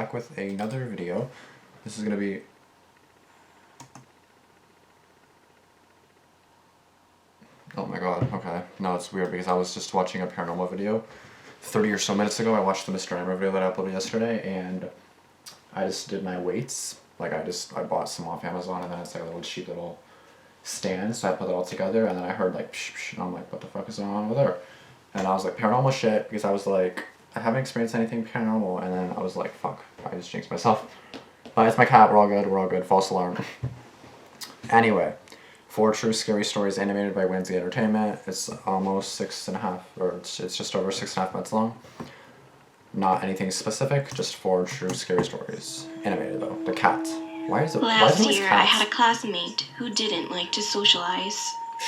back with another video. This is going to be... Oh my god, okay. No, it's weird because I was just watching a paranormal video 30 or so minutes ago. I watched the Mr. Amber video that I uploaded yesterday, and I just did my weights. Like, I bought some off Amazon, and then it's like a little cheap little stand, so I put it all together, and then I heard like psh, psh, and I'm like, what the fuck is going on over there? And I was like, paranormal shit, because I was like, I haven't experienced anything paranormal, and then I was like, fuck, I just jinxed myself. But it's my cat, we're all good, false alarm. Anyway, 4 true scary stories animated by Wansee Entertainment. It's almost 6.5, or it's just over 6.5 minutes long. Not anything specific, just 4 true scary stories. Animated though. The cat. Why is it Last always year, cats? I had a classmate who didn't like to socialize.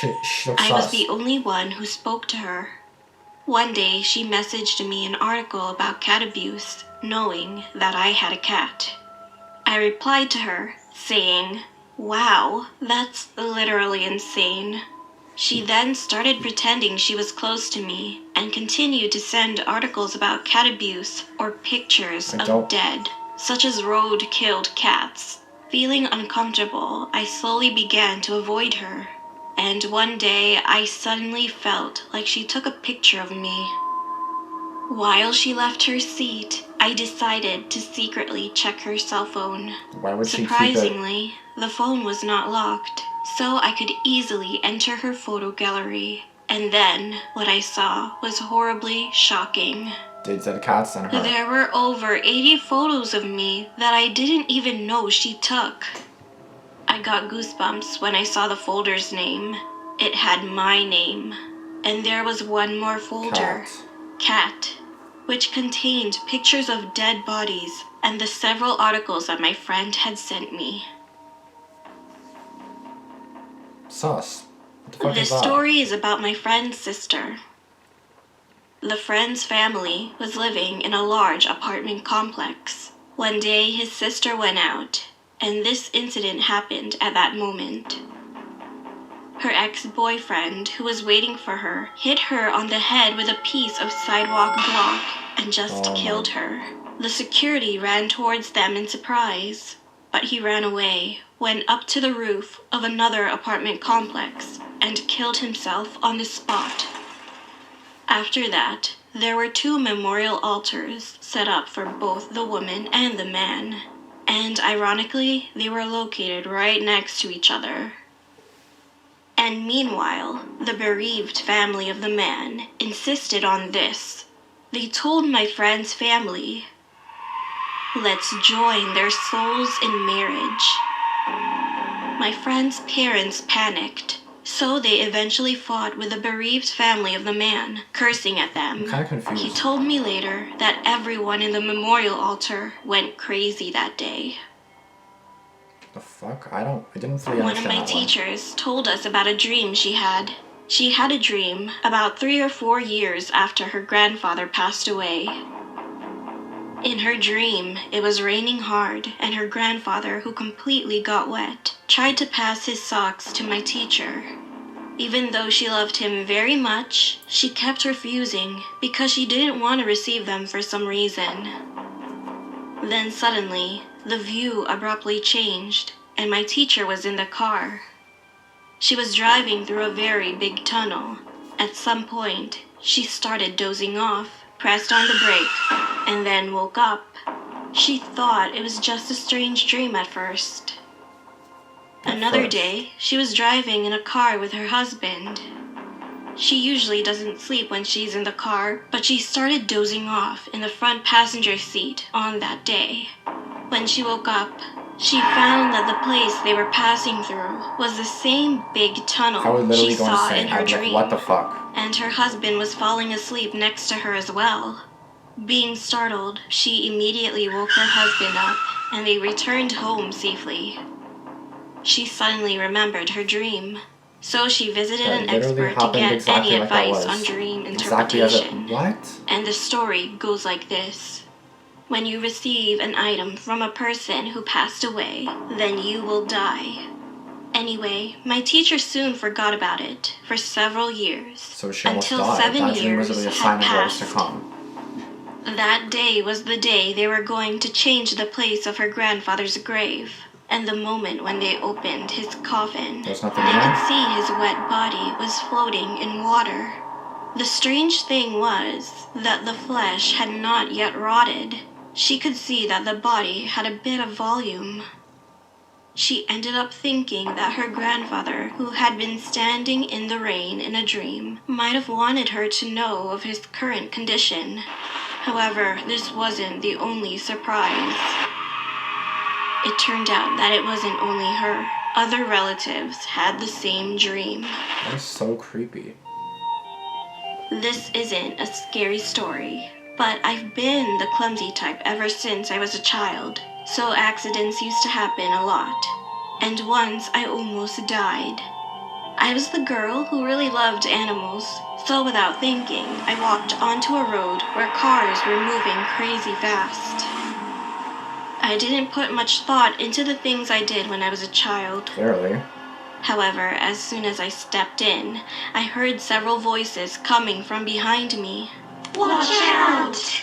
She looks I was sus. the only one who spoke to her. One day, she messaged me an article about cat abuse, knowing that I had a cat. I replied to her, saying, "Wow, that's literally insane." She then started pretending she was close to me and continued to send articles about cat abuse or pictures of dead, such as road-killed cats. Feeling uncomfortable, I slowly began to avoid her. And one day, I suddenly felt like she took a picture of me. While she left her seat, I decided to secretly check her cell phone. Why would she keep it? Surprisingly, the phone was not locked, so I could easily enter her photo gallery. And then, what I saw was horribly shocking. Did the cats and her? There were over 80 photos of me that I didn't even know she took. I got goosebumps when I saw the folder's name. It had my name. And there was one more folder, Cat, which contained pictures of dead bodies and the several articles that my friend had sent me. Sus. What the fuck This is that? story is about my friend's sister. The friend's family was living in a large apartment complex. One day, his sister went out, and this incident happened at that moment. Her ex-boyfriend, who was waiting for her, hit her on the head with a piece of sidewalk block and just killed her. The security ran towards them in surprise, but he ran away, went up to the roof of another apartment complex, and killed himself on the spot. After that, there were 2 memorial altars set up for both the woman and the man, and ironically, they were located right next to each other. And meanwhile, the bereaved family of the man insisted on this. They told my friend's family, "Let's join their souls in marriage." My friend's parents panicked, so they eventually fought with the bereaved family of the man, cursing at them. I'm kind of confused. He told me later that everyone in the memorial altar went crazy that day. The fuck? I didn't fully understand One of my that teachers told us about a dream she had. She had a dream about 3 or 4 years after her grandfather passed away. In her dream, it was raining hard, and her grandfather, who completely got wet, tried to pass his socks to my teacher. Even though she loved him very much, she kept refusing because she didn't want to receive them for some reason. Then suddenly, the view abruptly changed, and my teacher was in the car. She was driving through a very big tunnel. At some point, she started dozing off, pressed on the brake, and then woke up. She thought it was just a strange dream at first. Another day, she was driving in a car with her husband. She usually doesn't sleep when she's in the car, but she started dozing off in the front passenger seat on that day. When she woke up, she found that the place they were passing through was the same big tunnel she saw in her dream. What the fuck? And her husband was falling asleep next to her as well. Being startled, she immediately woke her husband up, and they returned home safely. She suddenly remembered her dream, so she visited an expert to get any advice on dream interpretation. And the story goes like this. When you receive an item from a person who passed away, then you will die. Anyway, my teacher soon forgot about it for several years, So she almost until died. 7 That dream years was really a had sign of what was to passed. come. That day was the day they were going to change the place of her grandfather's grave. And the moment when they opened his coffin, they There's nothing in there? could see his wet body was floating in water. The strange thing was that the flesh had not yet rotted. She could see that the body had a bit of volume. She ended up thinking that her grandfather, who had been standing in the rain in a dream, might have wanted her to know of his current condition. However, this wasn't the only surprise. It turned out that it wasn't only her. Other relatives had the same dream. That is so creepy. This isn't a scary story, but I've been the clumsy type ever since I was a child, so accidents used to happen a lot. And once I almost died. I was the girl who really loved animals, so without thinking, I walked onto a road where cars were moving crazy fast. I didn't put much thought into the things I did when I was a child. Clearly. However, as soon as I stepped in, I heard several voices coming from behind me. Watch out!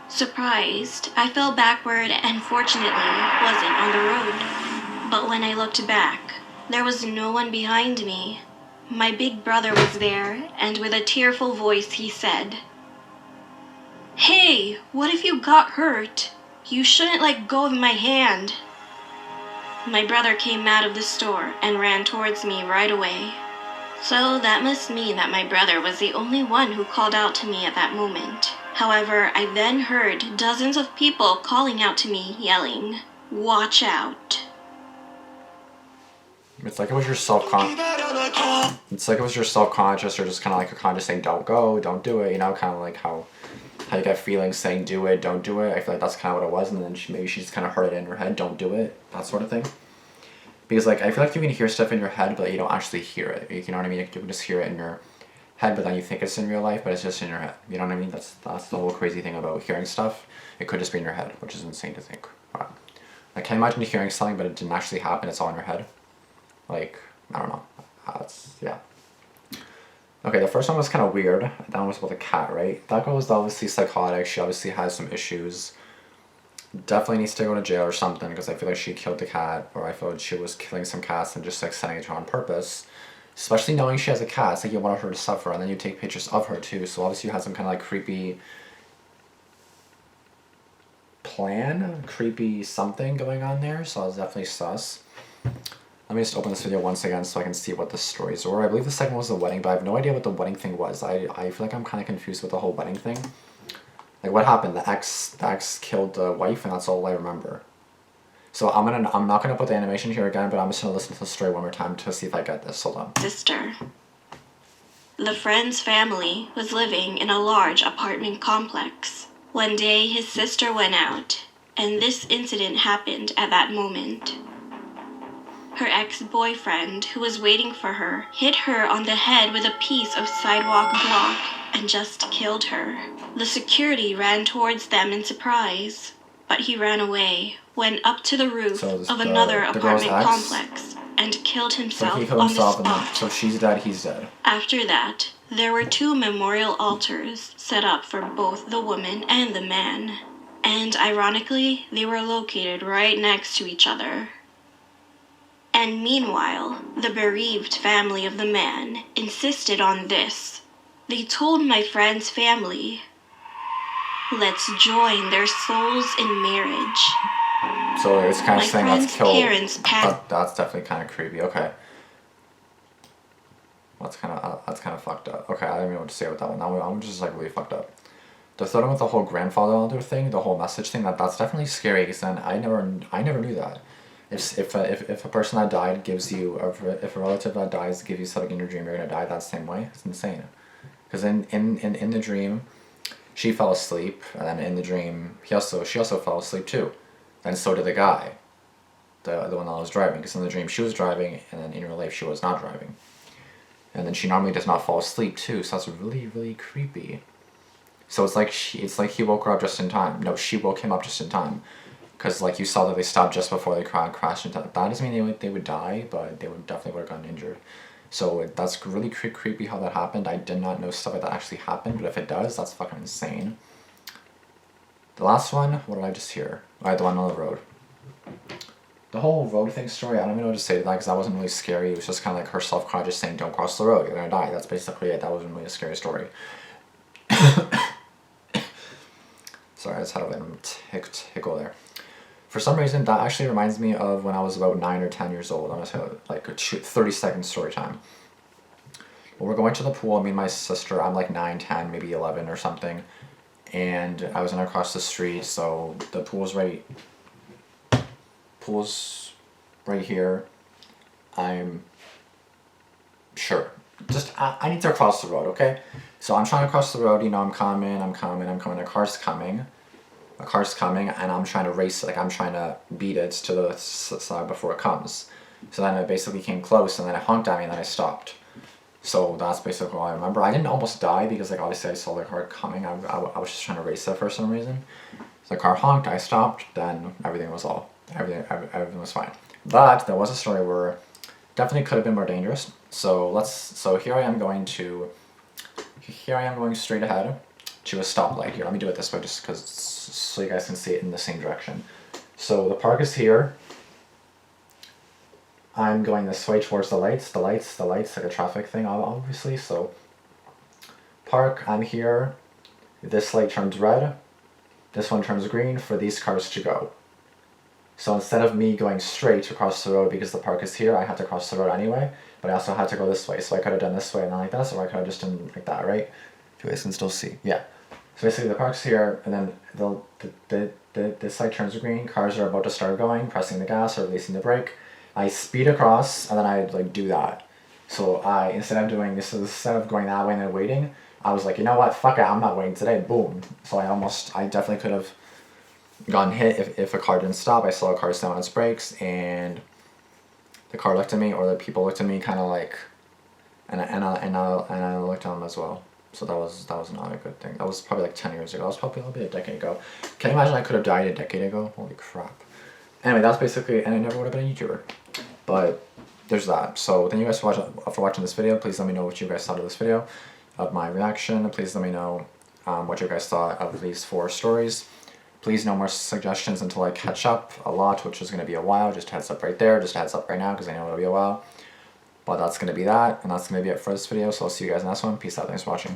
Surprised, I fell backward and fortunately wasn't on the road. But when I looked back, there was no one behind me. My big brother was there, and with a tearful voice he said, "Hey, what if you got hurt? You shouldn't let go of my hand." My brother came out of the store and ran towards me right away. So that must mean that my brother was the only one who called out to me at that moment. However, I then heard dozens of people calling out to me, yelling, "Watch out." It's like it was your It's like it was your self-conscious, or just kind of like you're kind of saying, "Don't go, don't do it." You know, kind of like how you get feelings saying, "Do it, don't do it." I feel like that's kind of what it was, and then maybe she just kind of heard it in her head, "Don't do it," that sort of thing. Because like I feel like you can hear stuff in your head, but you don't actually hear it. You know what I mean? You can just hear it in your head, but then you think it's in real life, but it's just in your head. You know what I mean? That's the whole crazy thing about hearing stuff. It could just be in your head, which is insane to think. Wow. I can imagine hearing something, but it didn't actually happen. It's all in your head. Like, I don't know. Yeah. Okay, the first one was kind of weird. That one was about the cat, right? That girl was obviously psychotic. She obviously has some issues. Definitely needs to go to jail or something, because I feel like she killed the cat, or I feel like she was killing some cats and just like sending it to her on purpose. Especially knowing she has a cat, it's like you want her to suffer, and then you take pictures of her too. So obviously you had some kind of like creepy plan, creepy something going on there. So I was definitely sus. Let me just open this video once again so I can see what the stories were. I believe the second was the wedding, but I have no idea what the wedding thing was. I feel like I'm kind of confused with the whole wedding thing. Like, what happened? The ex killed the wife, and that's all I remember. So I'm not gonna put the animation here again, but I'm just gonna listen to the story one more time to see if I get this. Hold on. Sister. The friend's family was living in a large apartment complex. One day his sister went out, and this incident happened at that moment. Her ex-boyfriend, who was waiting for her, hit her on the head with a piece of sidewalk block and just killed her. The security ran towards them in surprise, but he ran away, went up to the roof of another apartment complex, and killed himself on the spot. So she's dead, he's dead. After that, there were 2 memorial altars set up for both the woman and the man. And ironically, they were located right next to each other. And meanwhile, the bereaved family of the man insisted on this. They told my friend's family, "Let's join their souls in marriage." So it's kind of saying that's killed. Parents That's definitely kind of creepy. Okay. That's kind of fucked up. Okay, I don't even know what to say about that one. Now I'm just like really fucked up. The third one with the whole grandfather elder thing, the whole message thing, that's definitely scary, because then I never knew that. If a person that died gives you, or if a relative that dies gives you something in your dream, you're gonna die that same way. It's insane. Because in the dream, she fell asleep, and then in the dream, she also fell asleep too, and so did the guy, the one that was driving. Because in the dream she was driving, and then in real life she was not driving, and then she normally does not fall asleep too. So that's really, really creepy. So it's like he woke her up just in time. No, she woke him up just in time. Because like you saw that they stopped just before they crashed into. That doesn't mean they would die, but they would definitely would have gotten injured. So that's really creepy how that happened. I did not know stuff like that actually happened, but if it does, that's fucking insane. The last one, what did I just hear? I had the one on the road. The whole road thing story, I don't even know what to say to that because that wasn't really scary. It was just kind of like her self-conscious saying, don't cross the road, you're gonna die. That's basically it. That wasn't really a scary story. Sorry, I just had a random tickle there. For some reason, that actually reminds me of when I was about 9 or 10 years old. I'm gonna say like a 30-second story time. Well, we're going to the pool, me and my sister. I'm like 9, 10, maybe 11 or something. And I was in across the street, so the pool's right here. I'm sure. Just, I need to cross the road, okay? So I'm trying to cross the road, you know, I'm coming, a car's coming, and I'm trying to race it, like I'm trying to beat it to the side before it comes. So then it basically came close, and then it honked at me, and then I stopped. So that's basically all I remember. I didn't almost die because, like, obviously I saw the car coming. I was just trying to race it for some reason. So the car honked, I stopped, then everything was fine. But there was a story where definitely could have been more dangerous. So here I am going straight ahead to a stoplight. Here, let me do it this way just because so you guys can see it in the same direction. So the park is here. I'm going this way towards the lights, like a traffic thing, obviously. So, park, I'm here. This light turns red. This one turns green for these cars to go. So instead of me going straight across the road because the park is here, I had to cross the road anyway. But I also had to go this way. So I could have done this way and not like this, or I could have just done like that, right? If you guys can still see. Yeah. So basically the park's here, and then this light turns green. Cars are about to start going, pressing the gas or releasing the brake. I speed across, and then I like do that. So instead of going that way and then waiting, I was like, you know what, fuck it, I'm not waiting today. Boom. So I definitely could have gotten hit if a car didn't stop. I saw a car slam on its brakes, and the car looked at me, or the people looked at me, kind of like, and I looked at them as well. So that was not a good thing. That was probably like 10 years ago. That was probably a decade ago. Can you imagine I could have died a decade ago? Holy crap. Anyway, that's basically, and I never would have been a YouTuber. But there's that. So thank you guys for watching this video. Please let me know what you guys thought of this video, of my reaction. Please let me know what you guys thought of these 4 stories. Please no more suggestions until I catch up a lot, which is going to be a while. Just a heads up right there. Just a heads up right now because I know it'll be a while. But that's going to be that, and that's going to be it for this video. So I'll see you guys in the next one. Peace out. Thanks for watching.